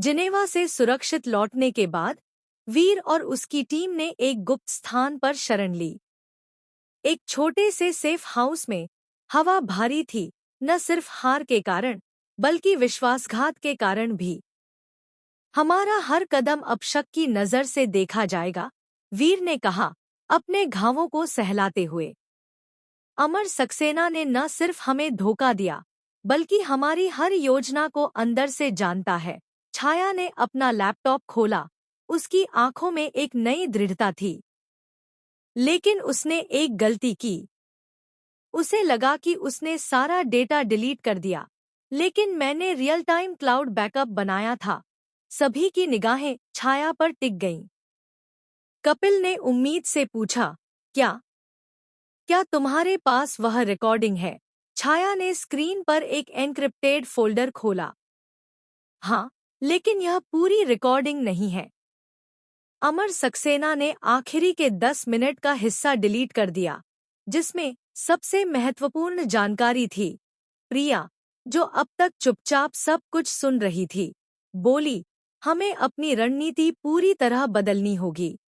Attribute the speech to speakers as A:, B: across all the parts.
A: Geneva से सुरक्षित लौटने के बाद वीर और उसकी टीम ने एक गुप्त स्थान पर शरण ली। एक छोटे से सेफ हाउस में हवा भारी थी, न सिर्फ हार के कारण बल्कि विश्वासघात के कारण भी। हमारा हर कदम अब शक की नजर से देखा जाएगा, वीर ने कहा, अपने घावों को सहलाते हुए। अमर सक्सेना ने न सिर्फ हमें धोखा दिया बल्कि हमारी हर योजना को अंदर से जानता है। छाया ने अपना लैपटॉप खोला, उसकी आंखों में एक नई दृढ़ता थी। लेकिन उसने एक गलती की। उसे लगा कि उसने सारा डेटा डिलीट कर दिया, लेकिन मैंने रियल टाइम क्लाउड बैकअप बनाया था। सभी की निगाहें छाया पर टिक गईं। कपिल ने उम्मीद से पूछा, क्या क्या तुम्हारे पास वह रिकॉर्डिंग है? छाया ने स्क्रीन पर एक एन्क्रिप्टेड फोल्डर खोला। हाँ, लेकिन यह पूरी रिकॉर्डिंग नहीं है। अमर सक्सेना ने आखिरी के 10 मिनट का हिस्सा डिलीट कर दिया, जिसमें सबसे महत्वपूर्ण जानकारी थी। प्रिया, जो अब तक चुपचाप सब कुछ सुन रही थी, बोली, हमें अपनी रणनीति पूरी तरह बदलनी होगी।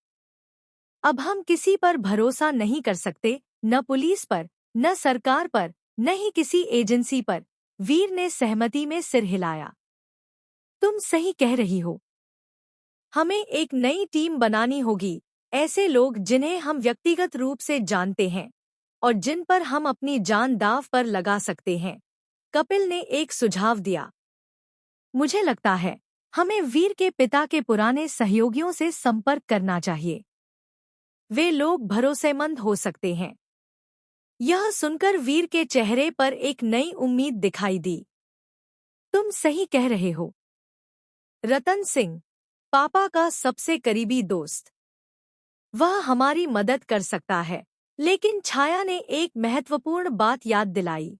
A: अब हम किसी पर भरोसा नहीं कर सकते, न पुलिस पर, न सरकार पर, न ही किसी एजेंसी पर। वीर ने सहमति में सिर हिलाया। तुम सही कह रही हो। हमें एक नई टीम बनानी होगी, ऐसे लोग जिन्हें हम व्यक्तिगत रूप से जानते हैं और जिन पर हम अपनी जान दांव पर लगा सकते हैं। कपिल ने एक सुझाव दिया। मुझे लगता है हमें वीर के पिता के पुराने सहयोगियों से संपर्क करना चाहिए। वे लोग भरोसेमंद हो सकते हैं। यह सुनकर वीर के चेहरे पर एक नई उम्मीद दिखाई दी। तुम सही कह रहे हो। रतन सिंह, पापा का सबसे करीबी दोस्त। वह हमारी मदद कर सकता है। लेकिन छाया ने एक महत्वपूर्ण बात याद दिलाई।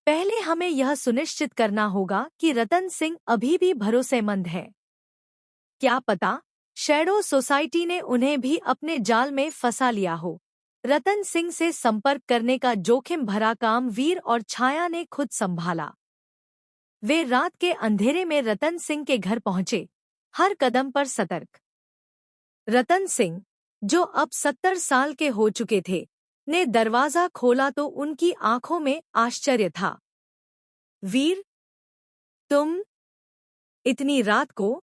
A: पहले हमें यह सुनिश्चित करना होगा कि रतन सिंह अभी भी भरोसेमंद है। क्या पता शैडो सोसाइटी ने उन्हें भी अपने जाल में फंसा लिया हो। रतन सिंह से संपर्क करने का जोखिम भरा काम वीर और छाया ने खुद संभाला। वे रात के अंधेरे में रतन सिंह के घर पहुंचे, हर कदम पर सतर्क। रतन सिंह, जो अब 70 साल के हो चुके थे, ने दरवाजा खोला तो उनकी आंखों में आश्चर्य था। वीर, तुम इतनी रात को?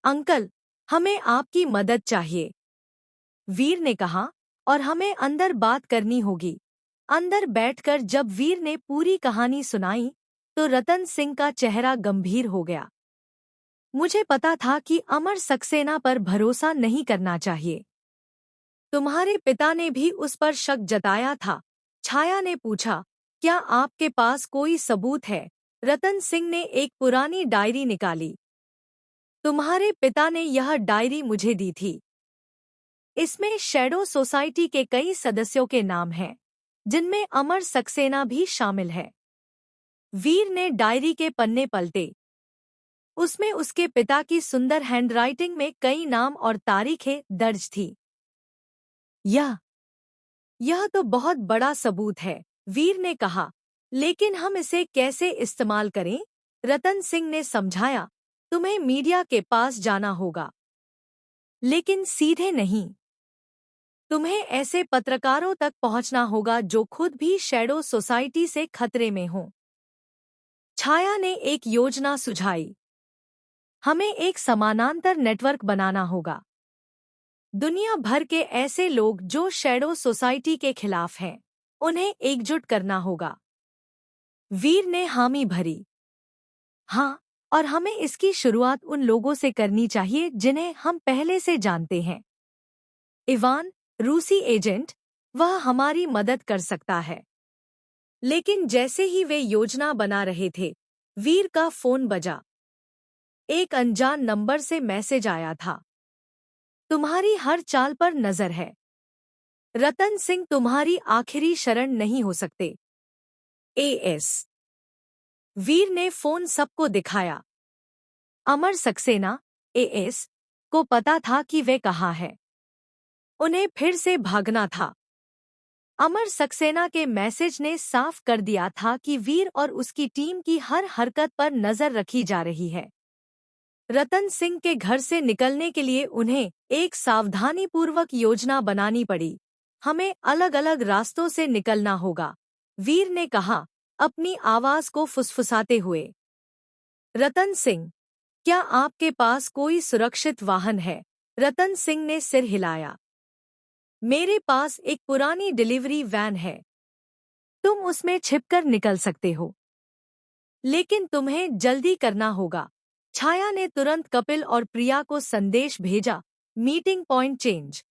A: अंकल, हमें आपकी मदद चाहिए, वीर ने कहा, और हमें अंदर बात करनी होगी। अंदर बैठकर जब वीर ने पूरी कहानी सुनाई तो रतन सिंह का चेहरा गंभीर हो गया। मुझे पता था कि अमर सक्सेना पर भरोसा नहीं करना चाहिए। तुम्हारे पिता ने भी उस पर शक जताया था। छाया ने पूछा, क्या आपके पास कोई सबूत है? रतन सिंह ने एक पुरानी डायरी निकाली। तुम्हारे पिता ने यह डायरी मुझे दी थी। इसमें शैडो सोसाइटी के कई सदस्यों के नाम हैं, जिनमें अमर सक्सेना भी शामिल है। वीर ने डायरी के पन्ने पलटे। उसमें उसके पिता की सुंदर हैंडराइटिंग में कई नाम और तारीखें दर्ज थी। यह तो बहुत बड़ा सबूत है, वीर ने कहा, लेकिन हम इसे कैसे इस्तेमाल करें? रतन सिंह ने समझाया, तुम्हें मीडिया के पास जाना होगा, लेकिन सीधे नहीं। तुम्हें ऐसे पत्रकारों तक पहुंचना होगा जो खुद भी शैडो सोसाइटी से खतरे में हों। छाया ने एक योजना सुझाई। हमें एक समानांतर नेटवर्क बनाना होगा। दुनिया भर के ऐसे लोग जो शैडो सोसाइटी के खिलाफ हैं, उन्हें एकजुट करना होगा। वीर ने हामी भरी। हाँ, और हमें इसकी शुरुआत उन लोगों से करनी चाहिए जिन्हें हम पहले से जानते हैं। इवान, रूसी एजेंट, वह हमारी मदद कर सकता है। लेकिन जैसे ही वे योजना बना रहे थे, वीर का फोन बजा। एक अनजान नंबर से मैसेज आया था। तुम्हारी हर चाल पर नजर है। रतन सिंह तुम्हारी आखिरी शरण नहीं हो सकते। एएस। वीर ने फोन सबको दिखाया। अमर सक्सेना, एएस, को पता था कि वे कहाँ हैं। उन्हें फिर से भागना था। अमर सक्सेना के मैसेज ने साफ कर दिया था कि वीर और उसकी टीम की हर हरकत पर नजर रखी जा रही है। रतन सिंह के घर से निकलने के लिए उन्हें एक सावधानीपूर्वक योजना बनानी पड़ी। हमें अलग अलग रास्तों से निकलना होगा, वीर ने कहा, अपनी आवाज को फुसफुसाते हुए। रतन सिंह, क्या आपके पास कोई सुरक्षित वाहन है? रतन सिंह ने सिर हिलाया। मेरे पास एक पुरानी डिलीवरी वैन है। तुम उसमें छिपकर निकल सकते हो, लेकिन तुम्हें जल्दी करना होगा। छाया ने तुरंत कपिल और प्रिया को संदेश भेजा, मीटिंग पॉइंट चेंज।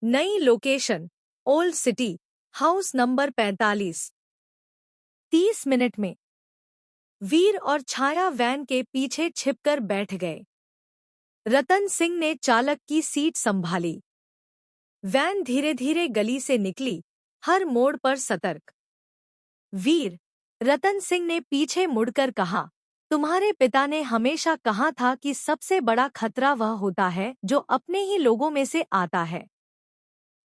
A: नई location, old city, house number 45। 30 minute में वीर और छाया वैन के पीछे छिपकर बैठ गए। रतन सिंह ने चालक की सीट संभाली। वैन धीरे धीरे गली से निकली, हर मोड़ पर सतर्क। वीर, रतन सिंह ने पीछे मुड़कर कहा, तुम्हारे पिता ने हमेशा कहा था कि सबसे बड़ा खतरा वह होता है जो अपने ही लोगों में से आता है।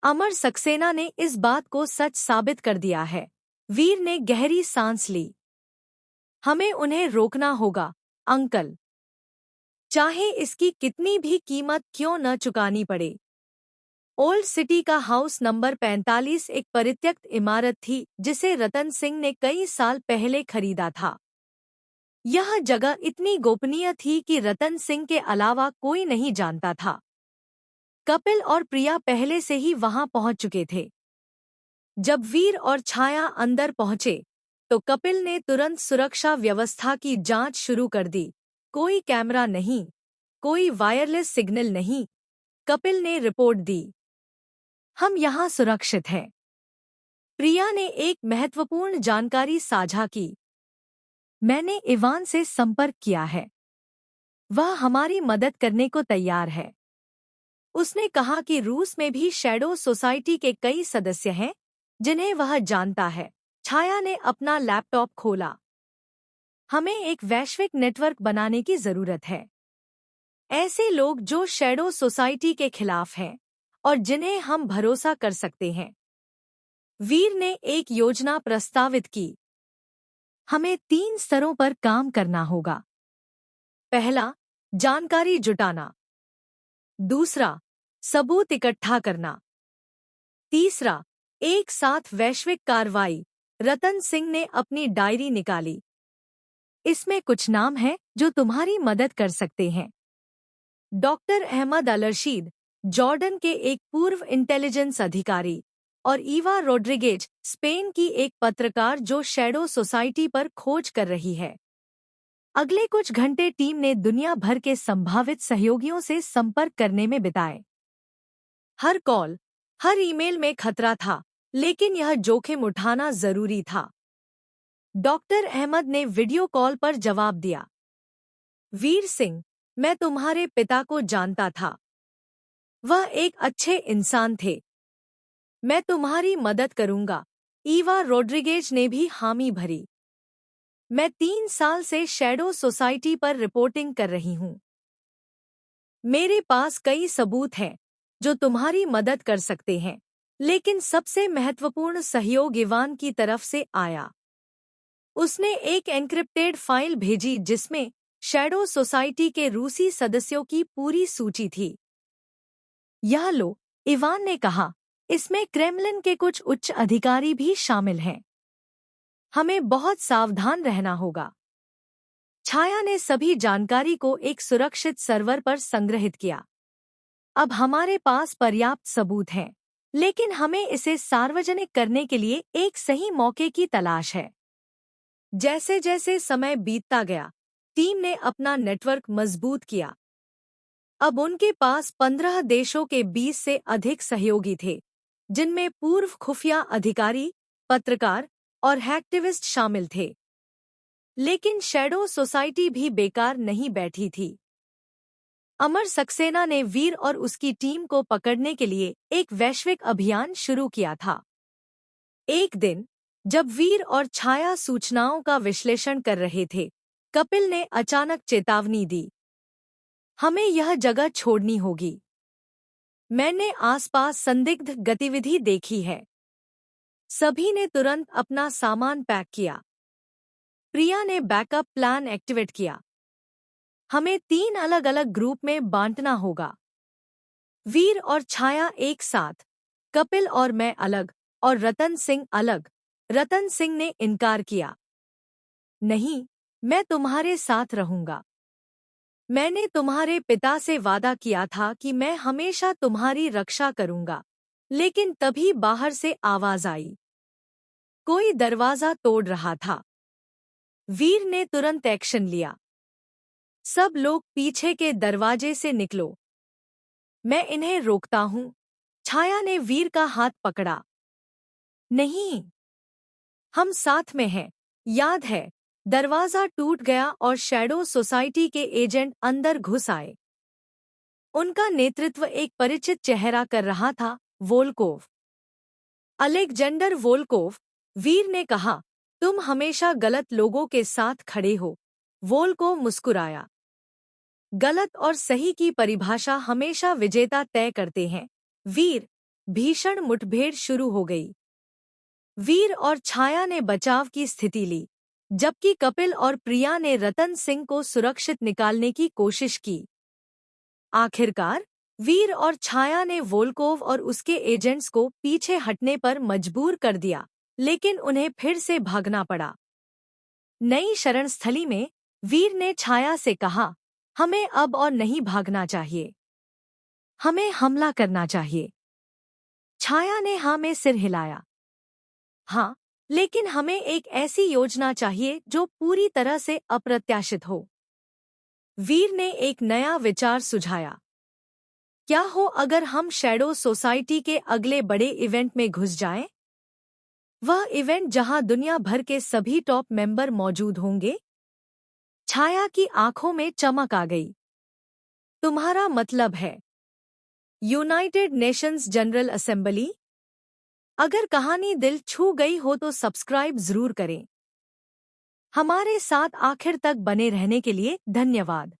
A: अमर सक्सेना ने इस बात को सच साबित कर दिया है। वीर ने गहरी सांस ली। हमें उन्हें रोकना होगा, अंकल। चाहे इसकी कितनी भी कीमत क्यों न चुकानी पड़े। ओल्ड सिटी का हाउस नंबर 45 एक परित्यक्त इमारत थी जिसे रतन सिंह ने कई साल पहले खरीदा था। यह जगह इतनी गोपनीय थी कि रतन सिंह के अलावा कोई नहीं जानता था। कपिल और प्रिया पहले से ही वहां पहुंच चुके थे। जब वीर और छाया अंदर पहुंचे, तो कपिल ने तुरंत सुरक्षा व्यवस्था की जांच शुरू कर दी। कोई कैमरा नहीं, कोई वायरलेस सिग्नल नहीं, कपिल ने रिपोर्ट दी। हम यहाँ सुरक्षित हैं। प्रिया ने एक महत्वपूर्ण जानकारी साझा की। मैंने इवान से संपर्क किया है। वह हमारी मदद करने को तैयार है। उसने कहा कि रूस में भी शैडो सोसाइटी के कई सदस्य हैं जिन्हें वह जानता है। छाया ने अपना लैपटॉप खोला। हमें एक वैश्विक नेटवर्क बनाने की जरूरत है। ऐसे लोग जो शैडो सोसाइटी के खिलाफ हैं और जिन्हें हम भरोसा कर सकते हैं। वीर ने एक योजना प्रस्तावित की। हमें 3 स्तरों पर काम करना होगा। पहला, जानकारी जुटाना। दूसरा, सबूत इकट्ठा करना। तीसरा, एक साथ वैश्विक कार्रवाई। रतन सिंह ने अपनी डायरी निकाली। इसमें कुछ नाम हैं जो तुम्हारी मदद कर सकते हैं। डॉक्टर अहमद अल-रशीद, जॉर्डन के एक पूर्व इंटेलिजेंस अधिकारी, और ईवा रोड्रिगेज, स्पेन की एक पत्रकार जो शैडो सोसाइटी पर खोज कर रही है। अगले कुछ घंटे टीम ने दुनिया भर के संभावित सहयोगियों से संपर्क करने में बिताए। हर कॉल, हर ईमेल में खतरा था, लेकिन यह जोखिम उठाना जरूरी था। डॉक्टर अहमद ने वीडियो कॉल पर जवाब दिया। वीर सिंह, मैं तुम्हारे पिता को जानता था। वह एक अच्छे इंसान थे। मैं तुम्हारी मदद करूंगा। ईवा रोड्रिगेज ने भी हामी भरी। मैं 3 साल से शैडो सोसाइटी पर रिपोर्टिंग कर रही हूं। मेरे पास कई सबूत हैं जो तुम्हारी मदद कर सकते हैं, लेकिन सबसे महत्वपूर्ण सहयोग इवान की तरफ से आया। उसने एक एन्क्रिप्टेड फाइल भेजी जिसमें शैडो सोसाइटी के रूसी सदस्यों की पूरी सूची थी। यह लो, इवान ने कहा, इसमें क्रेमलिन के कुछ उच्च अधिकारी भी शामिल हैं। हमें बहुत सावधान रहना होगा। छाया ने सभी जानकारी को एक सुरक्षित सर्वर पर संग्रहित किया। अब हमारे पास पर्याप्त सबूत हैं, लेकिन हमें इसे सार्वजनिक करने के लिए एक सही मौके की तलाश है। जैसे जैसे समय बीतता गया, टीम ने अपना नेटवर्क मजबूत किया। अब उनके पास 15 देशों के 20 से अधिक सहयोगी थे, जिनमें पूर्व खुफिया अधिकारी, पत्रकार और हैक्टिविस्ट शामिल थे। लेकिन शैडो सोसाइटी भी बेकार नहीं बैठी थी। अमर सक्सेना ने वीर और उसकी टीम को पकड़ने के लिए एक वैश्विक अभियान शुरू किया था। एक दिन, जब वीर और छाया सूचनाओं का विश्लेषण कर रहे थे, कपिल ने अचानक चेतावनी दी। हमें यह जगह छोड़नी होगी। मैंने आसपास संदिग्ध गतिविधि देखी है। सभी ने तुरंत अपना सामान पैक किया। प्रिया ने बैकअप प्लान एक्टिवेट किया। हमें 3 अलग अलग ग्रुप में बांटना होगा। वीर और छाया एक साथ, कपिल और मैं अलग, और रतन सिंह अलग। रतन सिंह ने इनकार किया। नहीं, मैं तुम्हारे साथ रहूंगा। मैंने तुम्हारे पिता से वादा किया था कि मैं हमेशा तुम्हारी रक्षा करूंगा। लेकिन तभी बाहर से आवाज आई। कोई दरवाजा तोड़ रहा था। वीर ने तुरंत एक्शन लिया। सब लोग पीछे के दरवाजे से निकलो। मैं इन्हें रोकता हूं। छाया ने वीर का हाथ पकड़ा। नहीं, हम साथ में हैं। याद है। दरवाजा टूट गया और शैडो सोसाइटी के एजेंट अंदर घुस आए। उनका नेतृत्व एक परिचित चेहरा कर रहा था, वोल्कोव। Alexander Volkov. वीर ने कहा, तुम हमेशा गलत लोगों के साथ खड़े हो। वोल्कोव मुस्कुराया। गलत और सही की परिभाषा हमेशा विजेता तय करते हैं। वीर। भीषण मुठभेड़ शुरू हो गई। वीर और छाया ने बचाव की स्थिति ली, जबकि कपिल और प्रिया ने रतन सिंह को सुरक्षित निकालने की कोशिश की। आखिरकार वीर और छाया ने वोल्कोव और उसके एजेंट्स को पीछे हटने पर मजबूर कर दिया, लेकिन उन्हें फिर से भागना पड़ा। नई शरणस्थली में वीर ने छाया से कहा, हमें अब और नहीं भागना चाहिए। हमें हमला करना चाहिए। छाया ने हाँ में सिर हिलाया। हाँ, लेकिन हमें एक ऐसी योजना चाहिए जो पूरी तरह से अप्रत्याशित हो। वीर ने एक नया विचार सुझाया। क्या हो अगर हम शैडो सोसाइटी के अगले बड़े इवेंट में घुस जाएं? वह इवेंट जहां दुनिया भर के सभी टॉप मेंबर मौजूद होंगे? छाया की आंखों में चमक आ गई। तुम्हारा मतलब है यूनाइटेड नेशंस जनरल असेंबली? अगर कहानी दिल छू गई हो तो सब्सक्राइब जरूर करें। हमारे साथ आखिर तक बने रहने के लिए धन्यवाद।